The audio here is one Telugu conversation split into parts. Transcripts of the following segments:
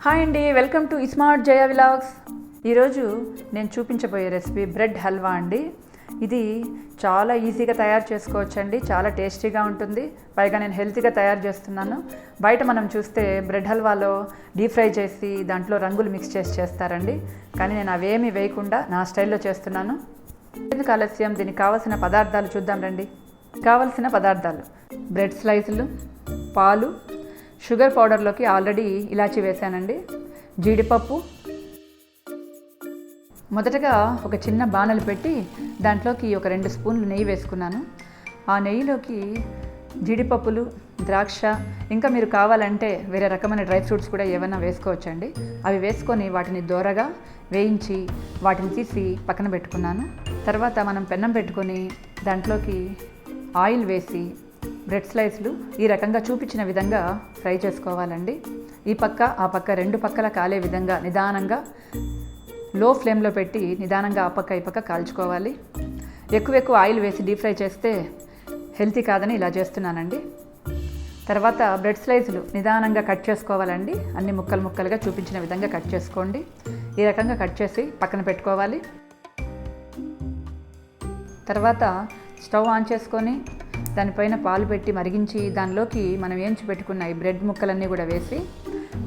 హాయ్ అండి, welcome to smart Jaya vlogs. ఈరోజు నేను చూపించబోయే రెసిపీ బ్రెడ్ హల్వా అండి. ఇది చాలా ఈజీగా తయారు చేసుకోవచ్చండి, చాలా టేస్టీగా ఉంటుంది. పైగా నేను హెల్తీగా తయారు చేస్తున్నాను. బయట మనం చూస్తే బ్రెడ్ హల్వాలో డీప్ ఫ్రై చేసి దాంట్లో రంగులు మిక్స్ చేసి చేస్తారండి, కానీ నేను అవేమీ వేయకుండా నా స్టైల్లో చేస్తున్నాను. ఎందుకు ఆలస్యం, దీనికి కావాల్సిన పదార్థాలు చూద్దాం రండి. కావలసిన పదార్థాలు: బ్రెడ్ స్లైసులు, పాలు, షుగర్ పౌడర్లోకి ఆల్రెడీ ఇలాచీ వేసానండి, జీడిపప్పు. మొదటగా ఒక చిన్న బాణలు పెట్టి దాంట్లోకి ఒక 2 స్పూన్లు నెయ్యి వేసుకున్నాను. ఆ నెయ్యిలోకి జీడిపప్పులు, ద్రాక్ష, ఇంకా మీరు కావాలంటే వేరే రకమైన డ్రై ఫ్రూట్స్ కూడా ఏమైనా వేసుకోవచ్చండి. అవి వేసుకొని వాటిని దోరగా వేయించి వాటిని తీసి పక్కన పెట్టుకున్నాను. తర్వాత మనం పెన్నం పెట్టుకొని దాంట్లోకి ఆయిల్ వేసి బ్రెడ్ స్లైస్లు ఈ రకంగా చూపించిన విధంగా ఫ్రై చేసుకోవాలండి. ఈ పక్క ఆ పక్క 2 పక్కల కాలే విధంగా నిదానంగా లో ఫ్లేమ్లో పెట్టి నిదానంగా ఆ పక్క ఈ పక్క కాల్చుకోవాలి. ఎక్కువ ఆయిల్ వేసి డీప్ ఫ్రై చేస్తే హెల్తీ కాదని ఇలా చేస్తున్నానండి. తర్వాత బ్రెడ్ స్లైస్లు నిదానంగా కట్ చేసుకోవాలండి. అన్ని ముక్కలుగా చూపించిన విధంగా కట్ చేసుకోండి. ఈ రకంగా కట్ చేసి పక్కన పెట్టుకోవాలి. తర్వాత స్టవ్ ఆన్ చేసుకొని దానిపైన పాలు పెట్టి మరిగించి దానిలోకి మనం వేయించి పెట్టుకున్న ఈ బ్రెడ్ ముక్కలన్నీ కూడా వేసి,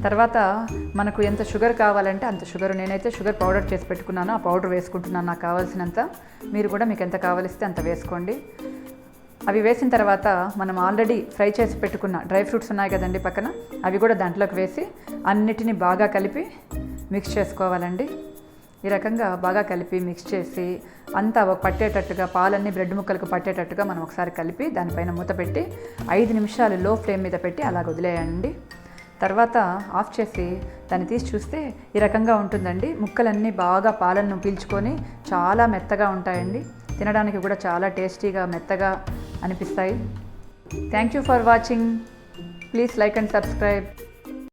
తర్వాత మనకు ఎంత షుగర్ కావాలంటే అంత షుగర్, నేనైతే షుగర్ పౌడర్ చేసి పెట్టుకున్నాను, ఆ పౌడర్ వేసుకుంటున్నాను నాకు కావాల్సినంత. మీరు కూడా మీకు ఎంత కావలిస్తే అంత వేసుకోండి. అవి వేసిన తర్వాత మనం ఆల్రెడీ ఫ్రై చేసి పెట్టుకున్న డ్రై ఫ్రూట్స్ ఉన్నాయి కదండి పక్కన, అవి కూడా దాంట్లోకి వేసి అన్నిటినీ బాగా కలిపి మిక్స్ చేసుకోవాలండి. ఈ రకంగా బాగా కలిపి మిక్స్ చేసి అంతా పట్టేటట్టుగా, పాలన్నీ బ్రెడ్ ముక్కలకు పట్టేటట్టుగా మనం ఒకసారి కలిపి దానిపైన మూత పెట్టి 5 నిమిషాలు లో ఫ్లేమ్ మీద పెట్టి అలా వదిలేయండి. తర్వాత ఆఫ్ చేసి దాన్ని తీసి చూస్తే ఈ రకంగా ఉంటుందండి. ముక్కలన్నీ బాగా పాలను పీల్చుకొని చాలా మెత్తగా ఉంటాయండి. తినడానికి కూడా చాలా టేస్టీగా మెత్తగా అనిపిస్తాయి. Thank you for watching. Please like and subscribe.